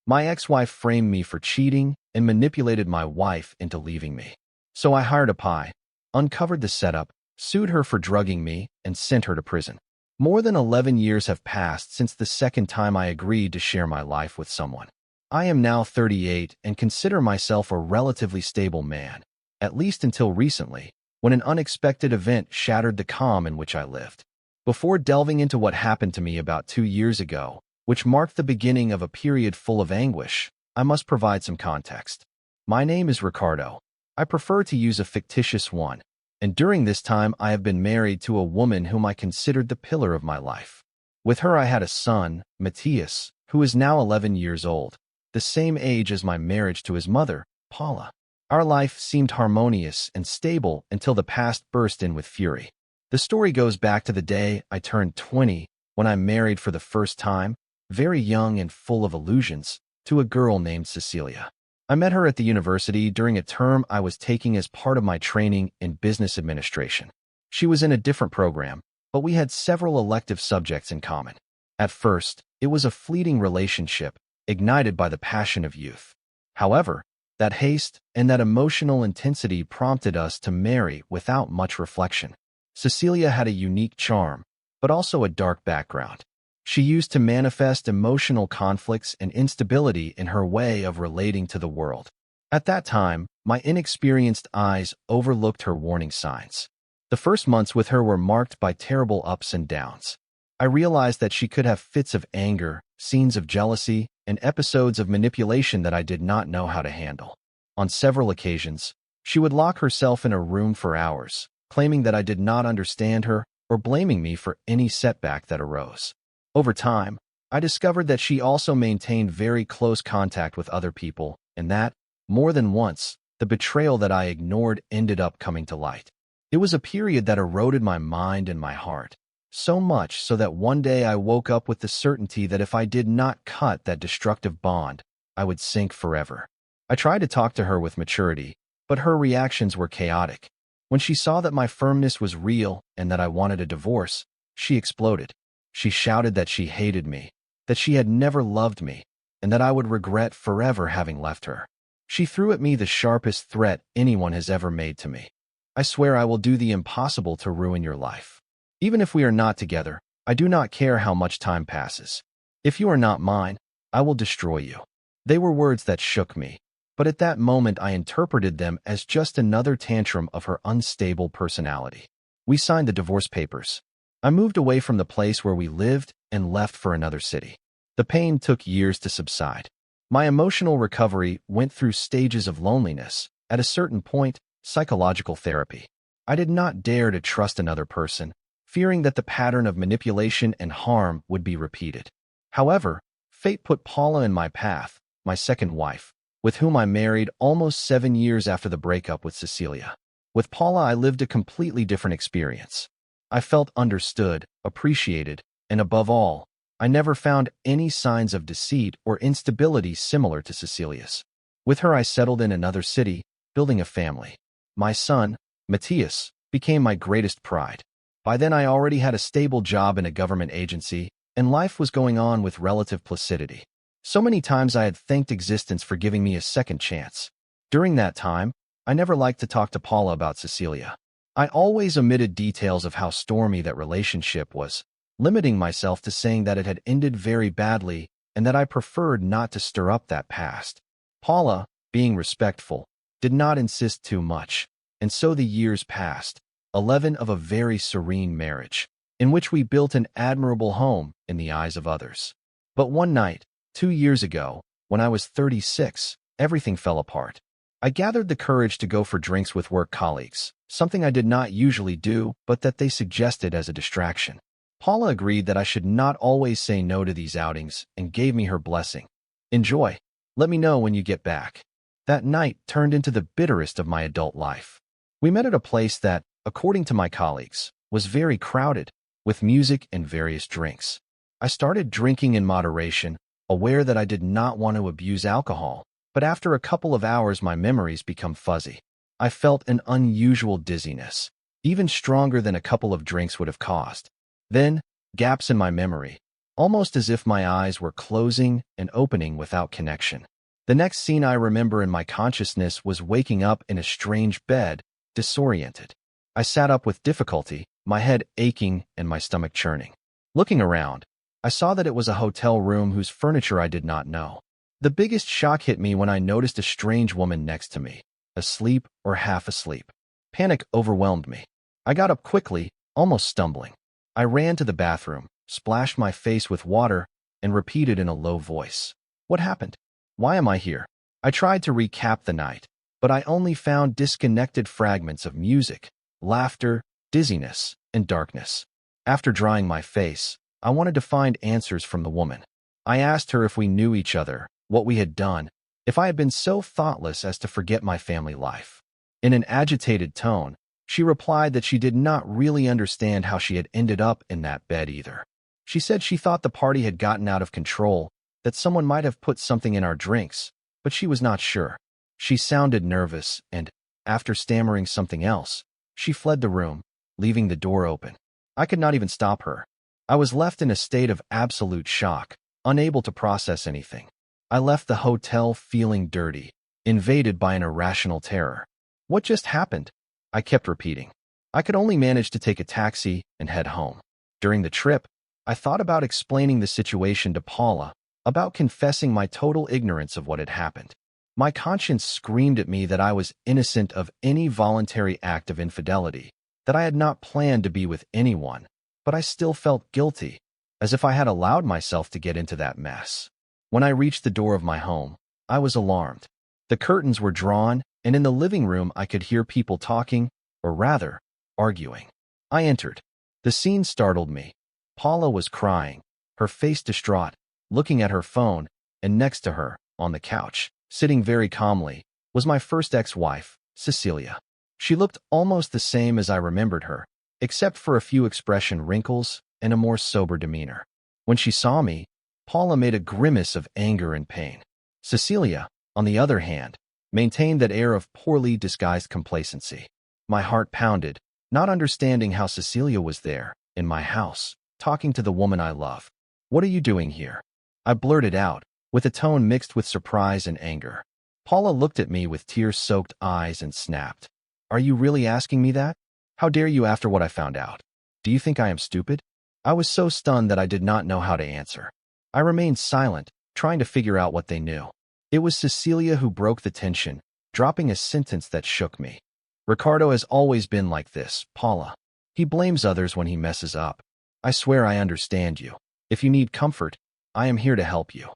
My ex-wife framed me for cheating and manipulated my wife into leaving me. So I hired a PI, uncovered the setup, sued her for drugging me, and sent her to prison. More than 11 years have passed since the second time I agreed to share my life with someone. I am now 38 and consider myself a relatively stable man, at least until recently, when an unexpected event shattered the calm in which I lived. Before delving into what happened to me about 2 years ago, which marked the beginning of a period full of anguish, I must provide some context. My name is Ricardo. I prefer to use a fictitious one, and during this time I have been married to a woman whom I considered the pillar of my life. With her I had a son, Matthias, who is now 11 years old, the same age as my marriage to his mother, Paula. Our life seemed harmonious and stable until the past burst in with fury. The story goes back to the day I turned 20, when I married for the first time, very young and full of illusions, to a girl named Cecilia. I met her at the university during a term I was taking as part of my training in business administration. She was in a different program, but we had several elective subjects in common. At first, it was a fleeting relationship, ignited by the passion of youth. However, that haste and that emotional intensity prompted us to marry without much reflection. Cecilia had a unique charm, but also a dark background. She used to manifest emotional conflicts and instability in her way of relating to the world. At that time, my inexperienced eyes overlooked her warning signs. The first months with her were marked by terrible ups and downs. I realized that she could have fits of anger, scenes of jealousy, and episodes of manipulation that I did not know how to handle. On several occasions, she would lock herself in a room for hours, claiming that I did not understand her or blaming me for any setback that arose. Over time, I discovered that she also maintained very close contact with other people, and that, more than once, the betrayal that I ignored ended up coming to light. It was a period that eroded my mind and my heart, so much so that one day I woke up with the certainty that if I did not cut that destructive bond, I would sink forever. I tried to talk to her with maturity, but her reactions were chaotic. When she saw that my firmness was real and that I wanted a divorce, she exploded. She shouted that she hated me, that she had never loved me, and that I would regret forever having left her. She threw at me the sharpest threat anyone has ever made to me. I swear I will do the impossible to ruin your life. Even if we are not together, I do not care how much time passes. If you are not mine, I will destroy you. They were words that shook me, but at that moment I interpreted them as just another tantrum of her unstable personality. We signed the divorce papers. I moved away from the place where we lived and left for another city. The pain took years to subside. My emotional recovery went through stages of loneliness. At a certain point, psychological therapy. I did not dare to trust another person, fearing that the pattern of manipulation and harm would be repeated. However, fate put Paula in my path, my second wife, with whom I married almost 7 years after the breakup with Cecilia. With Paula, I lived a completely different experience. I felt understood, appreciated, and above all, I never found any signs of deceit or instability similar to Cecilia's. With her, I settled in another city, building a family. My son, Matthias, became my greatest pride. By then, I already had a stable job in a government agency, and life was going on with relative placidity. So many times I had thanked existence for giving me a second chance. During that time, I never liked to talk to Paula about Cecilia. I always omitted details of how stormy that relationship was, limiting myself to saying that it had ended very badly and that I preferred not to stir up that past. Paula, being respectful, did not insist too much, and so the years passed, 11 of a very serene marriage, in which we built an admirable home in the eyes of others. But one night, 2 years ago, when I was 36, everything fell apart. I gathered the courage to go for drinks with work colleagues, something I did not usually do, but that they suggested as a distraction. Paula agreed that I should not always say no to these outings and gave me her blessing. Enjoy. Let me know when you get back. That night turned into the bitterest of my adult life. We met at a place that, according to my colleagues, was very crowded, with music and various drinks. I started drinking in moderation, aware that I did not want to abuse alcohol, but after a couple of hours my memories become fuzzy. I felt an unusual dizziness, even stronger than a couple of drinks would have caused. Then, gaps in my memory, almost as if my eyes were closing and opening without connection. The next scene I remember in my consciousness was waking up in a strange bed, disoriented. I sat up with difficulty, my head aching and my stomach churning. Looking around, I saw that it was a hotel room whose furniture I did not know. The biggest shock hit me when I noticed a strange woman next to me, asleep or half asleep. Panic overwhelmed me. I got up quickly, almost stumbling. I ran to the bathroom, splashed my face with water, and repeated in a low voice, "What happened? Why am I here?" I tried to recap the night, but I only found disconnected fragments of music, laughter, dizziness, and darkness. After drying my face, I wanted to find answers from the woman. I asked her if we knew each other, what we had done, if I had been so thoughtless as to forget my family life. In an agitated tone, she replied that she did not really understand how she had ended up in that bed either. She said she thought the party had gotten out of control, that someone might have put something in our drinks, but she was not sure. She sounded nervous and, after stammering something else, she fled the room, leaving the door open. I could not even stop her. I was left in a state of absolute shock, unable to process anything. I left the hotel feeling dirty, invaded by an irrational terror. What just happened? I kept repeating. I could only manage to take a taxi and head home. During the trip, I thought about explaining the situation to Paula, about confessing my total ignorance of what had happened. My conscience screamed at me that I was innocent of any voluntary act of infidelity, that I had not planned to be with anyone, but I still felt guilty, as if I had allowed myself to get into that mess. When I reached the door of my home, I was alarmed. The curtains were drawn, and in the living room I could hear people talking, or rather, arguing. I entered. The scene startled me. Paula was crying, her face distraught, looking at her phone, and next to her, on the couch, sitting very calmly, was my first ex-wife, Cecilia. She looked almost the same as I remembered her, except for a few expression wrinkles and a more sober demeanor. When she saw me, Paula made a grimace of anger and pain. Cecilia, on the other hand, maintained that air of poorly disguised complacency. My heart pounded, not understanding how Cecilia was there, in my house, talking to the woman I love. "What are you doing here?" I blurted out, with a tone mixed with surprise and anger. Paula looked at me with tear-soaked eyes and snapped. "Are you really asking me that? How dare you after what I found out? Do you think I am stupid?" I was so stunned that I did not know how to answer. I remained silent, trying to figure out what they knew. It was Cecilia who broke the tension, dropping a sentence that shook me. "Ricardo has always been like this, Paula. He blames others when he messes up. I swear I understand you. If you need comfort, I am here to help you."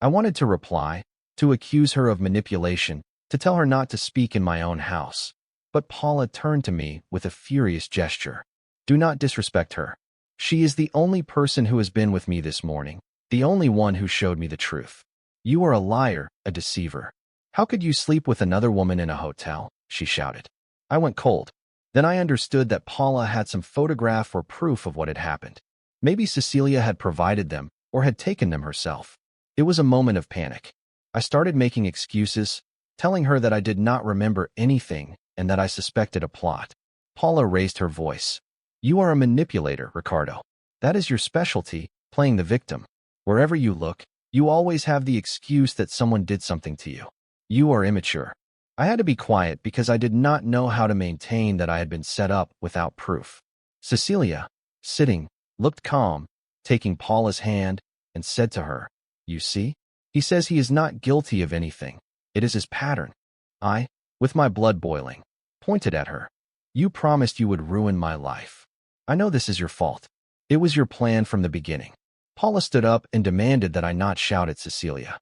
I wanted to reply, to accuse her of manipulation, to tell her not to speak in my own house. But Paula turned to me with a furious gesture. "Do not disrespect her. She is the only person who has been with me this morning, the only one who showed me the truth. You are a liar, a deceiver. How could you sleep with another woman in a hotel?" she shouted. I went cold. Then I understood that Paula had some photograph or proof of what had happened. Maybe Cecilia had provided them or had taken them herself. It was a moment of panic. I started making excuses, telling her that I did not remember anything and that I suspected a plot. Paula raised her voice. "You are a manipulator, Ricardo. That is your specialty, playing the victim. Wherever you look, you always have the excuse that someone did something to you. You are immature." I had to be quiet because I did not know how to maintain that I had been set up without proof. Cecilia, sitting, looked calm, taking Paula's hand, and said to her, "You see? He says he is not guilty of anything. It is his pattern." I, with my blood boiling, pointed at her. "You promised you would ruin my life. I know this is your fault. It was your plan from the beginning." Paula stood up and demanded that I not shout at Cecilia.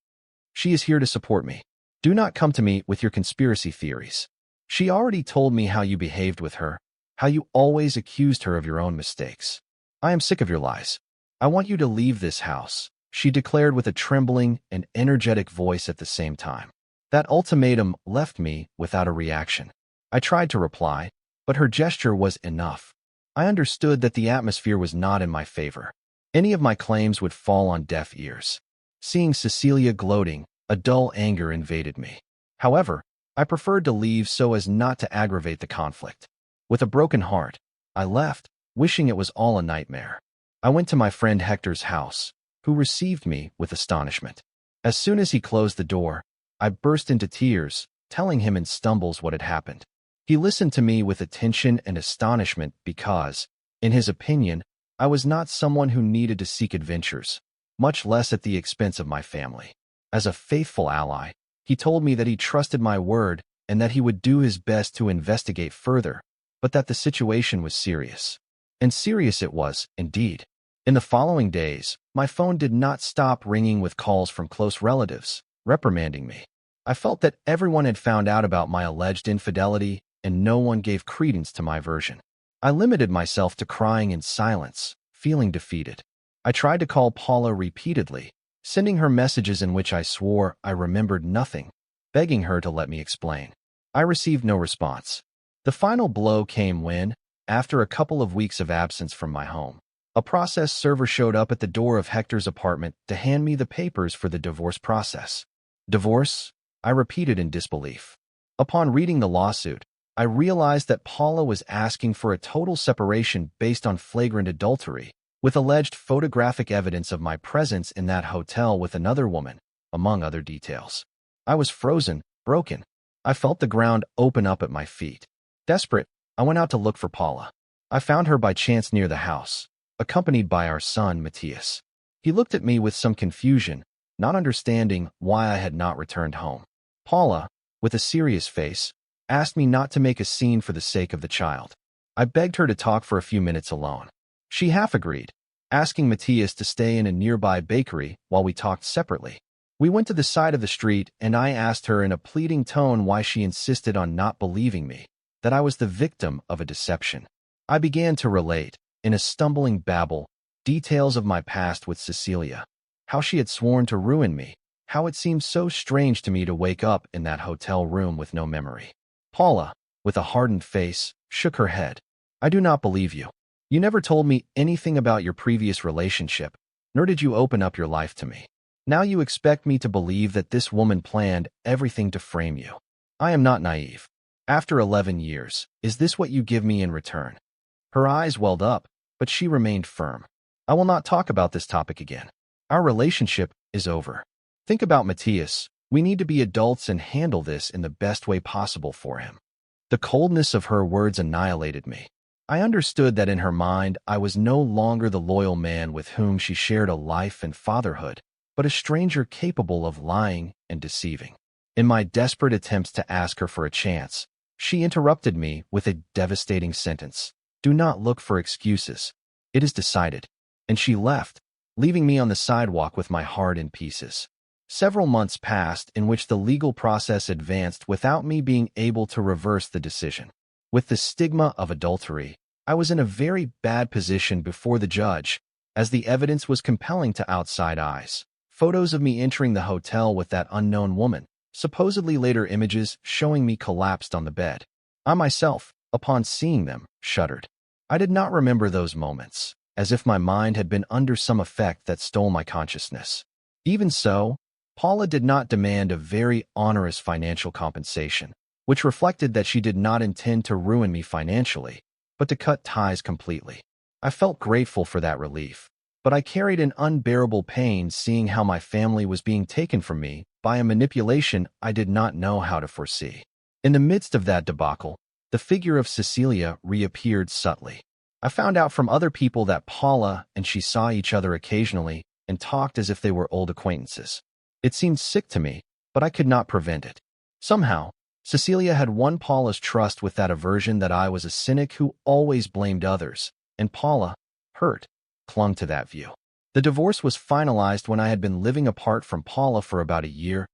"She is here to support me. Do not come to me with your conspiracy theories. She already told me how you behaved with her, how you always accused her of your own mistakes. I am sick of your lies. I want you to leave this house," she declared with a trembling and energetic voice at the same time. That ultimatum left me without a reaction. I tried to reply, but her gesture was enough. I understood that the atmosphere was not in my favor. Any of my claims would fall on deaf ears. Seeing Cecilia gloating, a dull anger invaded me. However, I preferred to leave so as not to aggravate the conflict. With a broken heart, I left, wishing it was all a nightmare. I went to my friend Hector's house, who received me with astonishment. As soon as he closed the door, I burst into tears, telling him in stumbles what had happened. He listened to me with attention and astonishment because, in his opinion, I was not someone who needed to seek adventures, much less at the expense of my family. As a faithful ally, he told me that he trusted my word and that he would do his best to investigate further, but that the situation was serious. And serious it was, indeed. In the following days, my phone did not stop ringing with calls from close relatives, reprimanding me. I felt that everyone had found out about my alleged infidelity, and no one gave credence to my version. I limited myself to crying in silence, feeling defeated. I tried to call Paula repeatedly, sending her messages in which I swore I remembered nothing, begging her to let me explain. I received no response. The final blow came when, after a couple of weeks of absence from my home, a process server showed up at the door of Hector's apartment to hand me the papers for the divorce process. Divorce? I repeated in disbelief. Upon reading the lawsuit, I realized that Paula was asking for a total separation based on flagrant adultery, with alleged photographic evidence of my presence in that hotel with another woman, among other details. I was frozen, broken. I felt the ground open up at my feet. Desperate, I went out to look for Paula. I found her by chance near the house, accompanied by our son, Matthias. He looked at me with some confusion, not understanding why I had not returned home. Paula, with a serious face, asked me not to make a scene for the sake of the child. I begged her to talk for a few minutes alone. She half agreed, asking Matthias to stay in a nearby bakery while we talked separately. We went to the side of the street, and I asked her in a pleading tone why she insisted on not believing me, that I was the victim of a deception. I began to relate, in a stumbling babble, details of my past with Cecilia, how she had sworn to ruin me, how it seemed so strange to me to wake up in that hotel room with no memory. Paula, with a hardened face, shook her head. I do not believe you. You never told me anything about your previous relationship, nor did you open up your life to me. Now you expect me to believe that this woman planned everything to frame you. I am not naive. After 11 years, is this what you give me in return? Her eyes welled up, but she remained firm. I will not talk about this topic again. Our relationship is over. Think about Matthias. We need to be adults and handle this in the best way possible for him. The coldness of her words annihilated me. I understood that in her mind I was no longer the loyal man with whom she shared a life and fatherhood, but a stranger capable of lying and deceiving. In my desperate attempts to ask her for a chance, she interrupted me with a devastating sentence. Do not look for excuses. It is decided. And she left, leaving me on the sidewalk with my heart in pieces. Several months passed in which the legal process advanced without me being able to reverse the decision. With the stigma of adultery, I was in a very bad position before the judge, as the evidence was compelling to outside eyes. Photos of me entering the hotel with that unknown woman, supposedly later images showing me collapsed on the bed. I myself, upon seeing them, shuddered. I did not remember those moments, as if my mind had been under some effect that stole my consciousness. Even so, Paula did not demand a very onerous financial compensation, which reflected that she did not intend to ruin me financially, but to cut ties completely. I felt grateful for that relief, but I carried an unbearable pain seeing how my family was being taken from me by a manipulation I did not know how to foresee. In the midst of that debacle, the figure of Cecilia reappeared subtly. I found out from other people that Paula and she saw each other occasionally and talked as if they were old acquaintances. It seemed sick to me, but I could not prevent it. Somehow, Cecilia had won Paula's trust with that aversion that I was a cynic who always blamed others, and Paula, hurt, clung to that view. The divorce was finalized when I had been living apart from Paula for about 1.5 years.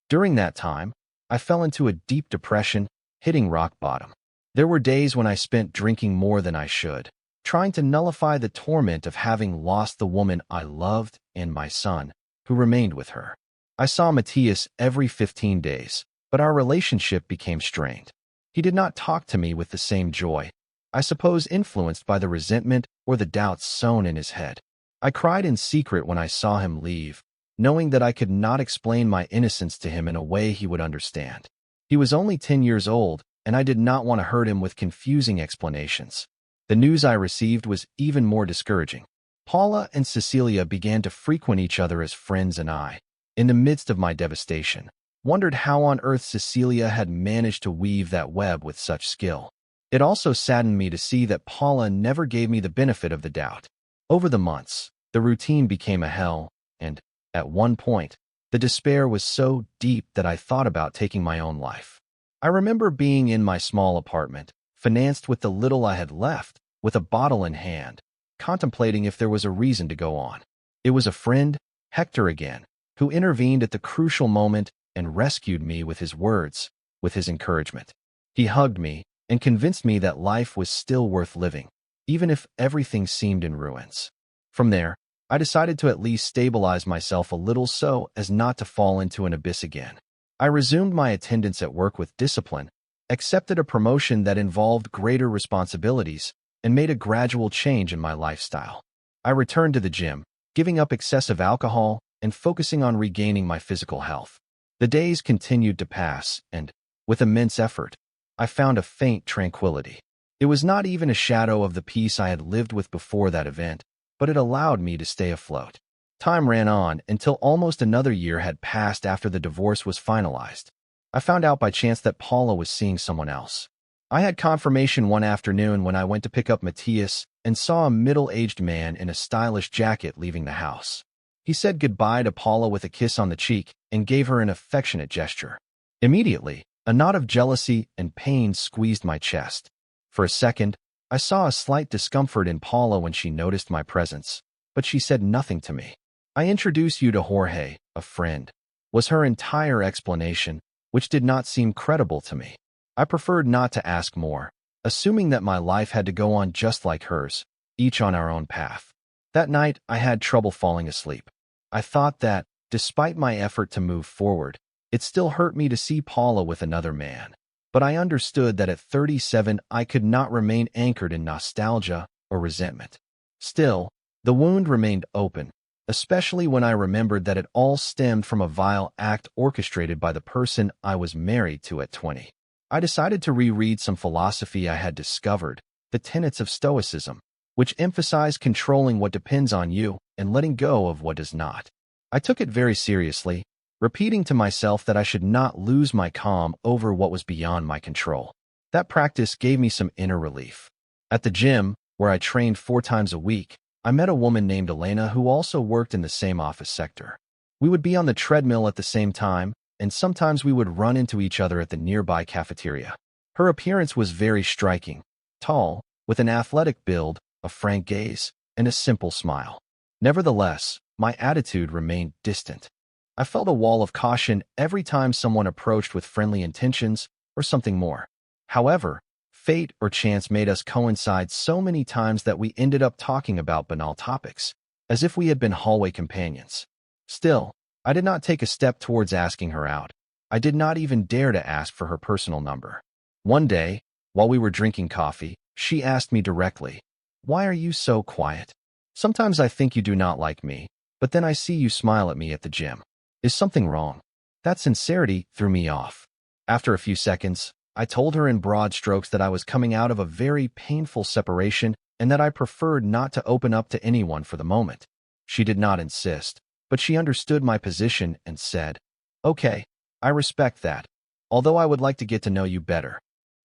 During that time, I fell into a deep depression, hitting rock bottom. There were days when I spent drinking more than I should, trying to nullify the torment of having lost the woman I loved and my son, who remained with her. I saw Matthias every 15 days, but our relationship became strained. He did not talk to me with the same joy, I suppose influenced by the resentment or the doubts sown in his head. I cried in secret when I saw him leave, knowing that I could not explain my innocence to him in a way he would understand. He was only 10 years old, and I did not want to hurt him with confusing explanations. The news I received was even more discouraging. Paula and Cecilia began to frequent each other as friends, and I, in the midst of my devastation, wondered how on earth Cecilia had managed to weave that web with such skill. It also saddened me to see that Paula never gave me the benefit of the doubt. Over the months, the routine became a hell, and, at one point, the despair was so deep that I thought about taking my own life. I remember being in my small apartment, financed with the little I had left, with a bottle in hand, contemplating if there was a reason to go on. It was a friend, Hector again, who intervened at the crucial moment and rescued me with his words, with his encouragement. He hugged me and convinced me that life was still worth living, even if everything seemed in ruins. From there, I decided to at least stabilize myself a little so as not to fall into an abyss again. I resumed my attendance at work with discipline, accepted a promotion that involved greater responsibilities, and made a gradual change in my lifestyle. I returned to the gym, giving up excessive alcohol and focusing on regaining my physical health. The days continued to pass, and, with immense effort, I found a faint tranquility. It was not even a shadow of the peace I had lived with before that event, but it allowed me to stay afloat. Time ran on until almost another year had passed after the divorce was finalized. I found out by chance that Paula was seeing someone else. I had confirmation one afternoon when I went to pick up Matthias and saw a middle-aged man in a stylish jacket leaving the house. He said goodbye to Paula with a kiss on the cheek and gave her an affectionate gesture. Immediately, a knot of jealousy and pain squeezed my chest. For a second, I saw a slight discomfort in Paula when she noticed my presence, but she said nothing to me. "I introduce you to Jorge, a friend," was her entire explanation, which did not seem credible to me. I preferred not to ask more, assuming that my life had to go on just like hers, each on our own path. That night, I had trouble falling asleep. I thought that, despite my effort to move forward, it still hurt me to see Paula with another man. But I understood that at 37 I could not remain anchored in nostalgia or resentment. Still, the wound remained open, especially when I remembered that it all stemmed from a vile act orchestrated by the person I was married to at 20. I decided to reread some philosophy I had discovered, the tenets of Stoicism, which emphasize controlling what depends on you and letting go of what does not. I took it very seriously, repeating to myself that I should not lose my calm over what was beyond my control. That practice gave me some inner relief. At the gym, where I trained 4 times a week, I met a woman named Elena who also worked in the same office sector. We would be on the treadmill at the same time, and sometimes we would run into each other at the nearby cafeteria. Her appearance was very striking, tall, with an athletic build, a frank gaze, and a simple smile. Nevertheless, my attitude remained distant. I felt a wall of caution every time someone approached with friendly intentions or something more. However, fate or chance made us coincide so many times that we ended up talking about banal topics, as if we had been hallway companions. Still, I did not take a step towards asking her out. I did not even dare to ask for her personal number. One day, while we were drinking coffee, she asked me directly, "Why are you so quiet? Sometimes I think you do not like me, but then I see you smile at me at the gym. Is something wrong?" That sincerity threw me off. After a few seconds, I told her in broad strokes that I was coming out of a very painful separation and that I preferred not to open up to anyone for the moment. She did not insist, but she understood my position and said, "Okay, I respect that, although I would like to get to know you better."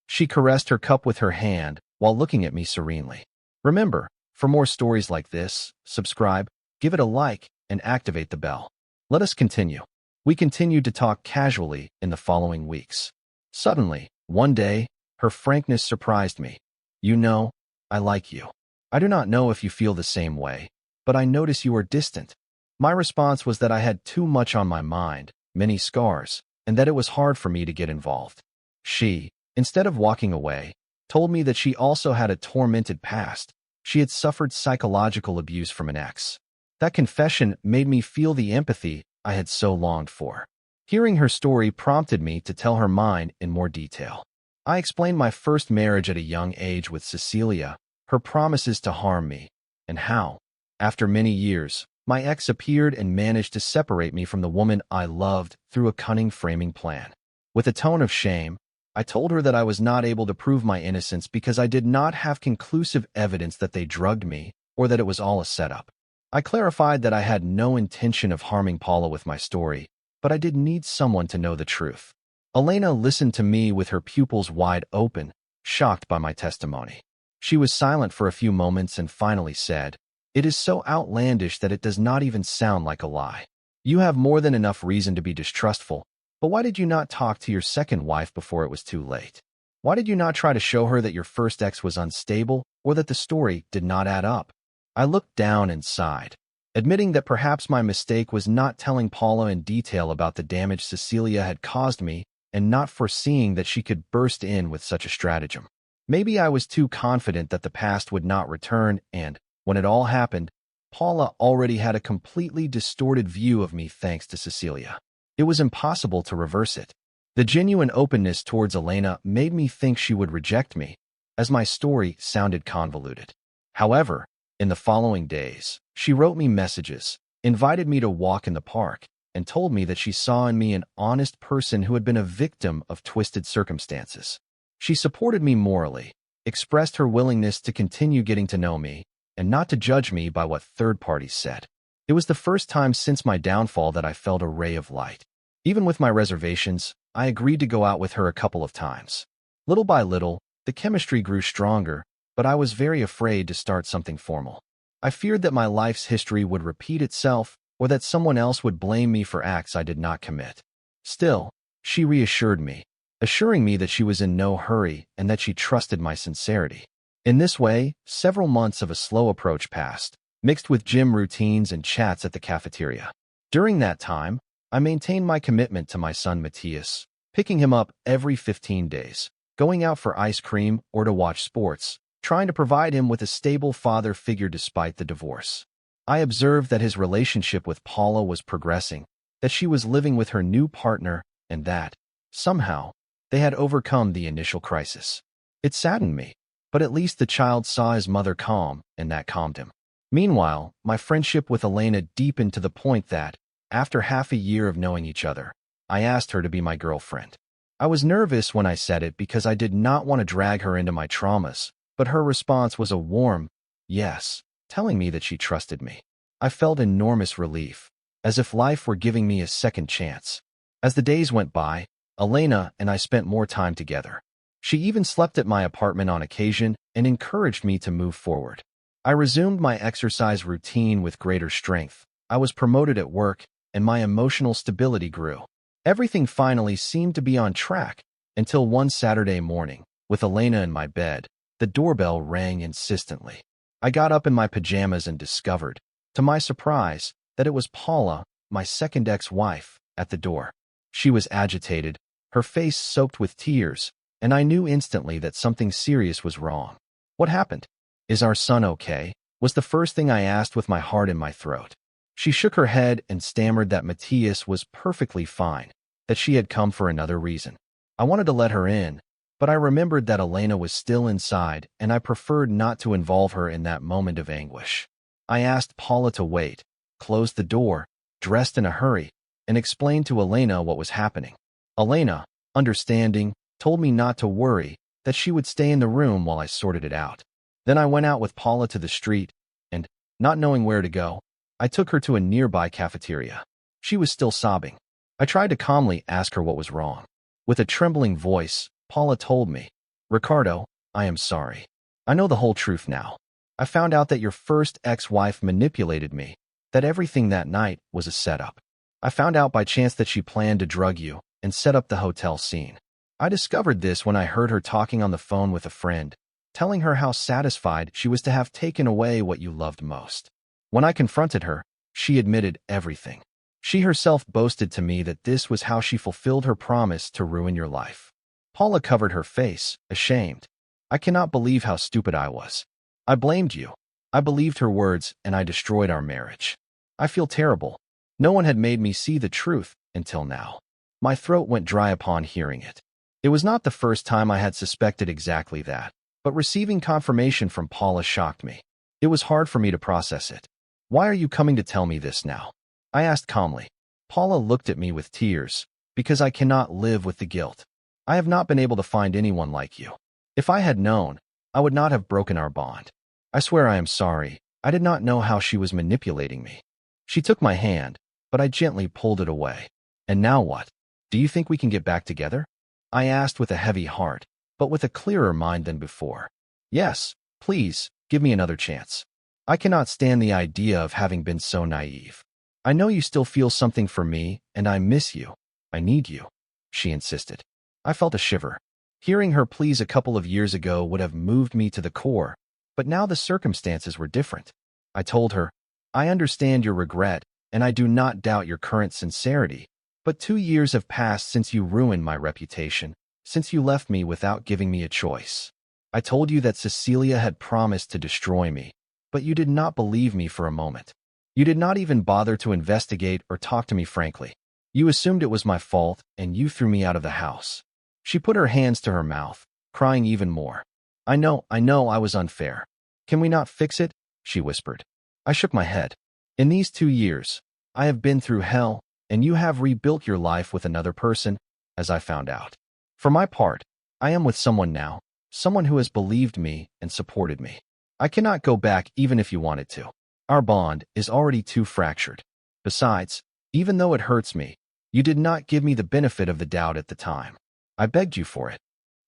She caressed her cup with her hand while looking at me serenely. Remember, for more stories like this, subscribe, give it a like, and activate the bell. Let us continue. We continued to talk casually in the following weeks. Suddenly, one day, her frankness surprised me. "You know, I like you. I do not know if you feel the same way, but I notice you are distant." My response was that I had too much on my mind, many scars, and that it was hard for me to get involved. She, instead of walking away, told me that she also had a tormented past. She had suffered psychological abuse from an ex. That confession made me feel the empathy I had so longed for. Hearing her story prompted me to tell her mine in more detail. I explained my first marriage at a young age with Cecilia, her promises to harm me, and how, after many years, my ex appeared and managed to separate me from the woman I loved through a cunning framing plan. With a tone of shame, I told her that I was not able to prove my innocence because I did not have conclusive evidence that they drugged me or that it was all a setup. I clarified that I had no intention of harming Paula with my story, but I did need someone to know the truth. Elena listened to me with her pupils wide open, shocked by my testimony. She was silent for a few moments and finally said, "It is so outlandish that it does not even sound like a lie. You have more than enough reason to be distrustful, but why did you not talk to your second wife before it was too late? Why did you not try to show her that your first ex was unstable or that the story did not add up?" I looked down and sighed, admitting that perhaps my mistake was not telling Paula in detail about the damage Cecilia had caused me and not foreseeing that she could burst in with such a stratagem. Maybe I was too confident that the past would not return and, when it all happened, Paula already had a completely distorted view of me thanks to Cecilia. It was impossible to reverse it. The genuine openness towards Elena made me think she would reject me, as my story sounded convoluted. However, in the following days, she wrote me messages, invited me to walk in the park, and told me that she saw in me an honest person who had been a victim of twisted circumstances. She supported me morally, expressed her willingness to continue getting to know me, and not to judge me by what third parties said. It was the first time since my downfall that I felt a ray of light. Even with my reservations, I agreed to go out with her a couple of times. Little by little, the chemistry grew stronger, but I was very afraid to start something formal. I feared that my life's history would repeat itself or that someone else would blame me for acts I did not commit. Still, she reassured me, assuring me that she was in no hurry and that she trusted my sincerity. In this way, several months of a slow approach passed, mixed with gym routines and chats at the cafeteria. During that time, I maintained my commitment to my son Matthias, picking him up every 15 days, going out for ice cream or to watch sports, trying to provide him with a stable father figure despite the divorce. I observed that his relationship with Paula was progressing, that she was living with her new partner, and that, somehow, they had overcome the initial crisis. It saddened me, but at least the child saw his mother calm, and that calmed him. Meanwhile, my friendship with Elena deepened to the point that, after half a year of knowing each other, I asked her to be my girlfriend. I was nervous when I said it because I did not want to drag her into my traumas, but her response was a warm yes, telling me that she trusted me. I felt enormous relief, as if life were giving me a second chance. As the days went by, Elena and I spent more time together. She even slept at my apartment on occasion and encouraged me to move forward. I resumed my exercise routine with greater strength. I was promoted at work, and my emotional stability grew. Everything finally seemed to be on track until one Saturday morning, with Elena in my bed, the doorbell rang insistently. I got up in my pajamas and discovered, to my surprise, that it was Paula, my second ex-wife, at the door. She was agitated, her face soaked with tears, and I knew instantly that something serious was wrong. "What happened? Is our son okay?" was the first thing I asked with my heart in my throat. She shook her head and stammered that Matthias was perfectly fine, that she had come for another reason. I wanted to let her in, but I remembered that Elena was still inside and I preferred not to involve her in that moment of anguish. I asked Paula to wait, closed the door, dressed in a hurry, and explained to Elena what was happening. Elena, understanding, told me not to worry, that she would stay in the room while I sorted it out. Then I went out with Paula to the street, and, not knowing where to go, I took her to a nearby cafeteria. She was still sobbing. I tried to calmly ask her what was wrong. With a trembling voice, Paula told me, "Ricardo, I am sorry. I know the whole truth now. I found out that your first ex-wife manipulated me, that everything that night was a setup. I found out by chance that she planned to drug you and set up the hotel scene. I discovered this when I heard her talking on the phone with a friend, telling her how satisfied she was to have taken away what you loved most. When I confronted her, she admitted everything. She herself boasted to me that this was how she fulfilled her promise to ruin your life." Paula covered her face, ashamed. "I cannot believe how stupid I was. I blamed you. I believed her words, and I destroyed our marriage. I feel terrible. No one had made me see the truth until now." My throat went dry upon hearing it. It was not the first time I had suspected exactly that, but receiving confirmation from Paula shocked me. It was hard for me to process it. "Why are you coming to tell me this now?" I asked calmly. Paula looked at me with tears, "Because I cannot live with the guilt. I have not been able to find anyone like you. If I had known, I would not have broken our bond. I swear I am sorry, I did not know how she was manipulating me. She took my hand, but I gently pulled it away. And now what? Do you think we can get back together? I asked with a heavy heart, but with a clearer mind than before. Yes, please, give me another chance. I cannot stand the idea of having been so naive. I know you still feel something for me, and I miss you. I need you, she insisted. I felt a shiver. Hearing her pleas a couple of years ago would have moved me to the core, but now the circumstances were different. I told her, I understand your regret, and I do not doubt your current sincerity, but 2 years have passed since you ruined my reputation, since you left me without giving me a choice. I told you that Cecilia had promised to destroy me, but you did not believe me for a moment. You did not even bother to investigate or talk to me frankly. You assumed it was my fault, and you threw me out of the house. She put her hands to her mouth, crying even more. I know I was unfair. Can we not fix it? She whispered. I shook my head. In these 2 years, I have been through hell, and you have rebuilt your life with another person, as I found out. For my part, I am with someone now, someone who has believed me and supported me. I cannot go back even if you wanted to. Our bond is already too fractured. Besides, even though it hurts me, you did not give me the benefit of the doubt at the time. I begged you for it.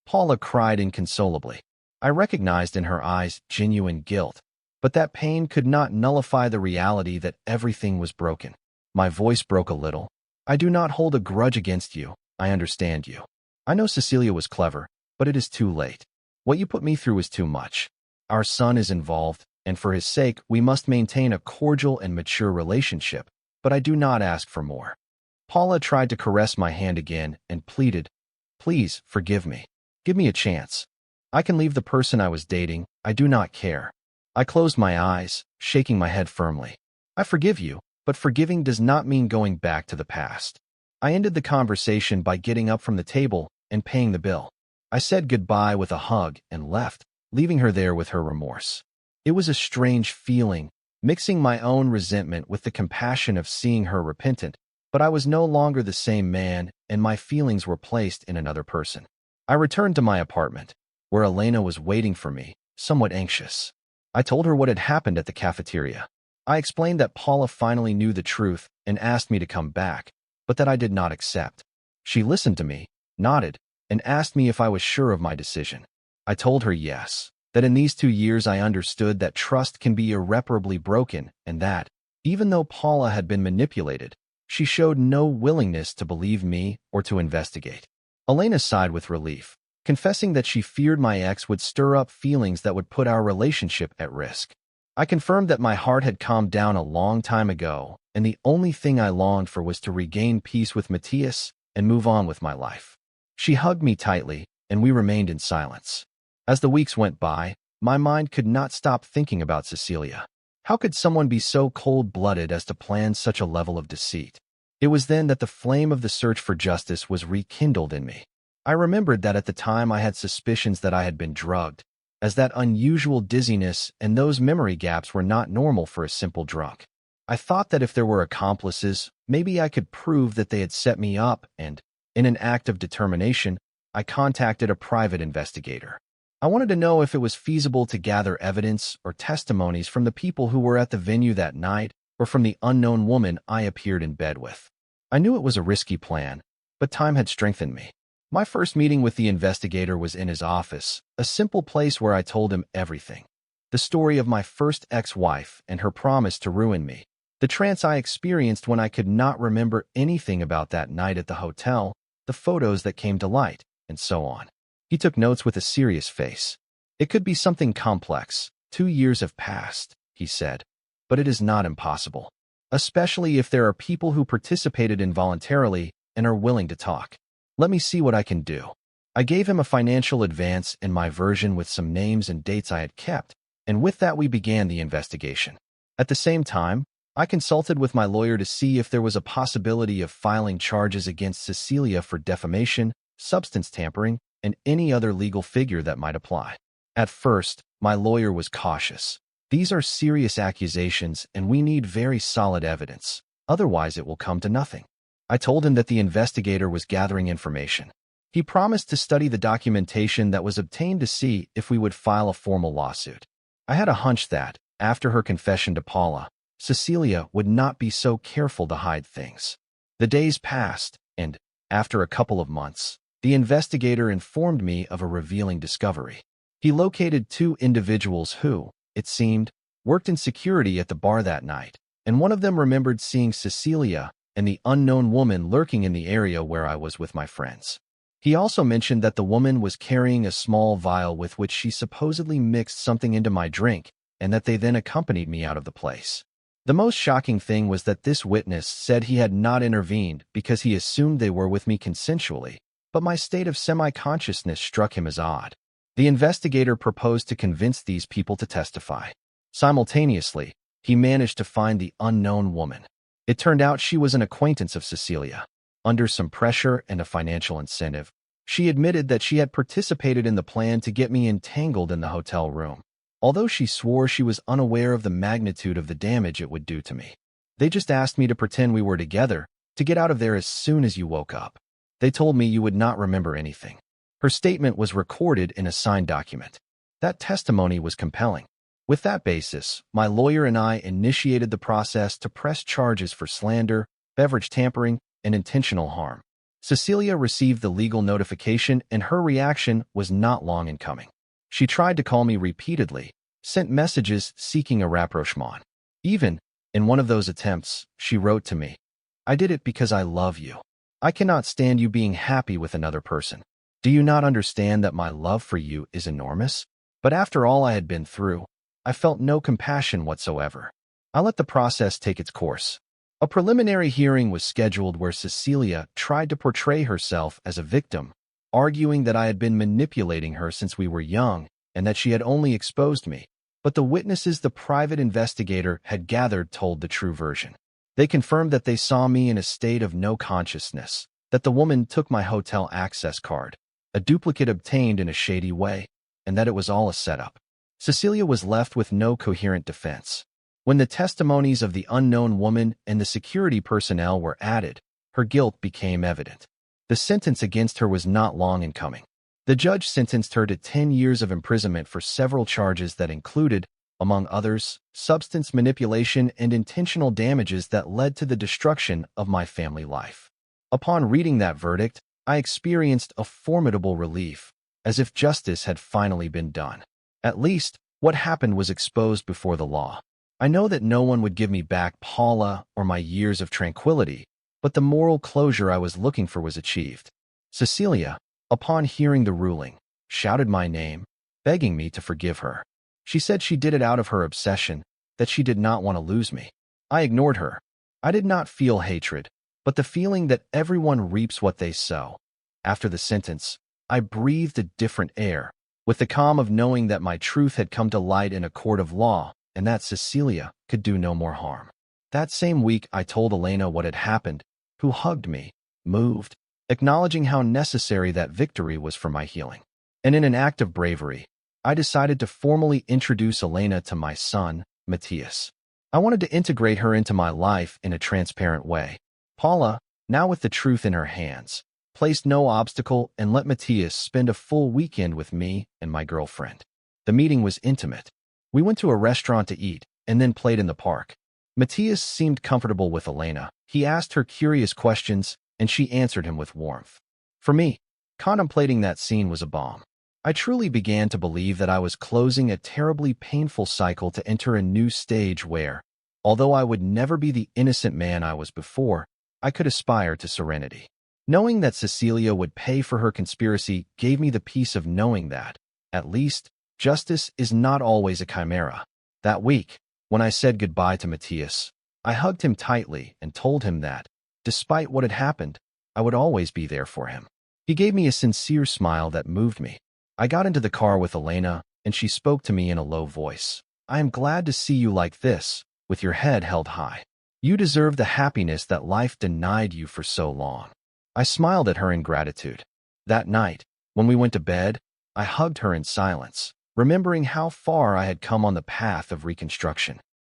Paula cried inconsolably. I recognized in her eyes genuine guilt, but that pain could not nullify the reality that everything was broken. My voice broke a little. I do not hold a grudge against you. I understand you. I know Cecilia was clever, but it is too late. What you put me through is too much. Our son is involved, and for his sake, we must maintain a cordial and mature relationship, but I do not ask for more. Paula tried to caress my hand again and pleaded, Please, forgive me. Give me a chance. I can leave the person I was dating. I do not care. I closed my eyes, shaking my head firmly. I forgive you, but forgiving does not mean going back to the past. I ended the conversation by getting up from the table and paying the bill. I said goodbye with a hug and left, leaving her there with her remorse. It was a strange feeling, mixing my own resentment with the compassion of seeing her repentant, but I was no longer the same man, and my feelings were placed in another person. I returned to my apartment, where Elena was waiting for me, somewhat anxious. I told her what had happened at the cafeteria. I explained that Paula finally knew the truth and asked me to come back, but that I did not accept. She listened to me, nodded, and asked me if I was sure of my decision. I told her yes, that in these 2 years I understood that trust can be irreparably broken, and that, even though Paula had been manipulated, she showed no willingness to believe me or to investigate. Elena sighed with relief, confessing that she feared my ex would stir up feelings that would put our relationship at risk. I confirmed that my heart had calmed down a long time ago, and the only thing I longed for was to regain peace with Matthias and move on with my life. She hugged me tightly, and we remained in silence. As the weeks went by, my mind could not stop thinking about Cecilia. How could someone be so cold-blooded as to plan such a level of deceit? It was then that the flame of the search for justice was rekindled in me. I remembered that at the time I had suspicions that I had been drugged, as that unusual dizziness and those memory gaps were not normal for a simple drunk. I thought that if there were accomplices, maybe I could prove that they had set me up, and, in an act of determination, I contacted a private investigator. I wanted to know if it was feasible to gather evidence or testimonies from the people who were at the venue that night or from the unknown woman I appeared in bed with. I knew it was a risky plan, but time had strengthened me. My first meeting with the investigator was in his office, a simple place where I told him everything. The story of my first ex-wife and her promise to ruin me. The trance I experienced when I could not remember anything about that night at the hotel, the photos that came to light, and so on. He took notes with a serious face. It could be something complex. 2 years have passed, he said, but it is not impossible, especially if there are people who participated involuntarily and are willing to talk. Let me see what I can do. I gave him a financial advance and my version with some names and dates I had kept, and with that we began the investigation. At the same time, I consulted with my lawyer to see if there was a possibility of filing charges against Cecilia for defamation, substance tampering, and any other legal figure that might apply. At first, my lawyer was cautious. These are serious accusations and we need very solid evidence. Otherwise, it will come to nothing. I told him that the investigator was gathering information. He promised to study the documentation that was obtained to see if we would file a formal lawsuit. I had a hunch that, After her confession to Paula, Cecilia would not be so careful to hide things. The days passed, and, after a couple of months, the investigator informed me of a revealing discovery. He located two individuals who, it seemed, worked in security at the bar that night, and one of them remembered seeing Cecilia and the unknown woman lurking in the area where I was with my friends. He also mentioned that the woman was carrying a small vial with which she supposedly mixed something into my drink, and that they then accompanied me out of the place. The most shocking thing was that this witness said he had not intervened because he assumed they were with me consensually, but my state of semi-consciousness struck him as odd. The investigator proposed to convince these people to testify. Simultaneously, he managed to find the unknown woman. It turned out she was an acquaintance of Cecilia. Under some pressure and a financial incentive, she admitted that she had participated in the plan to get me entangled in the hotel room, although she swore she was unaware of the magnitude of the damage it would do to me. They just asked me to pretend we were together, to get out of there as soon as you woke up. They told me you would not remember anything. Her statement was recorded in a signed document. That testimony was compelling. With that basis, my lawyer and I initiated the process to press charges for slander, beverage tampering, and intentional harm. Cecilia received the legal notification, and her reaction was not long in coming. She tried to call me repeatedly, sent messages seeking a rapprochement. Even, in one of those attempts, she wrote to me, "I did it because I love you. I cannot stand you being happy with another person. Do you not understand that my love for you is enormous?" But after all I had been through, I felt no compassion whatsoever. I let the process take its course. A preliminary hearing was scheduled where Cecilia tried to portray herself as a victim, arguing that I had been manipulating her since we were young and that she had only exposed me. But the witnesses the private investigator had gathered told the true version. They confirmed that they saw me in a state of no consciousness, that the woman took my hotel access card, a duplicate obtained in a shady way, and that it was all a setup. Cecilia was left with no coherent defense. When the testimonies of the unknown woman and the security personnel were added, her guilt became evident. The sentence against her was not long in coming. The judge sentenced her to 10 years of imprisonment for several charges that included, among others, substance manipulation and intentional damages that led to the destruction of my family life. Upon reading that verdict, I experienced a formidable relief, as if justice had finally been done. At least, what happened was exposed before the law. I know that no one would give me back Paula or my years of tranquility, but the moral closure I was looking for was achieved. Cecilia, upon hearing the ruling, shouted my name, begging me to forgive her. She said she did it out of her obsession, that she did not want to lose me. I ignored her. I did not feel hatred, but the feeling that everyone reaps what they sow. After the sentence, I breathed a different air, with the calm of knowing that my truth had come to light in a court of law, and that Cecilia could do no more harm. That same week, I told Elena what had happened, who hugged me, moved, acknowledging how necessary that victory was for my healing. And in an act of bravery, I decided to formally introduce Elena to my son, Matthias. I wanted to integrate her into my life in a transparent way. Paula, now with the truth in her hands, placed no obstacle and let Matthias spend a full weekend with me and my girlfriend. The meeting was intimate. We went to a restaurant to eat and then played in the park. Matthias seemed comfortable with Elena. He asked her curious questions, and she answered him with warmth. For me, contemplating that scene was a balm. I truly began to believe that I was closing a terribly painful cycle to enter a new stage where, although I would never be the innocent man I was before, I could aspire to serenity. Knowing that Cecilia would pay for her conspiracy gave me the peace of knowing that, at least, justice is not always a chimera. That week, when I said goodbye to Matthias, I hugged him tightly and told him that, despite what had happened, I would always be there for him. He gave me a sincere smile that moved me. I got into the car with Elena, and she spoke to me in a low voice. "I am glad to see you like this, with your head held high. You deserve the happiness that life denied you for so long." I smiled at her in gratitude. That night, when we went to bed, I hugged her in silence, remembering how far I had come on the path of reconstruction.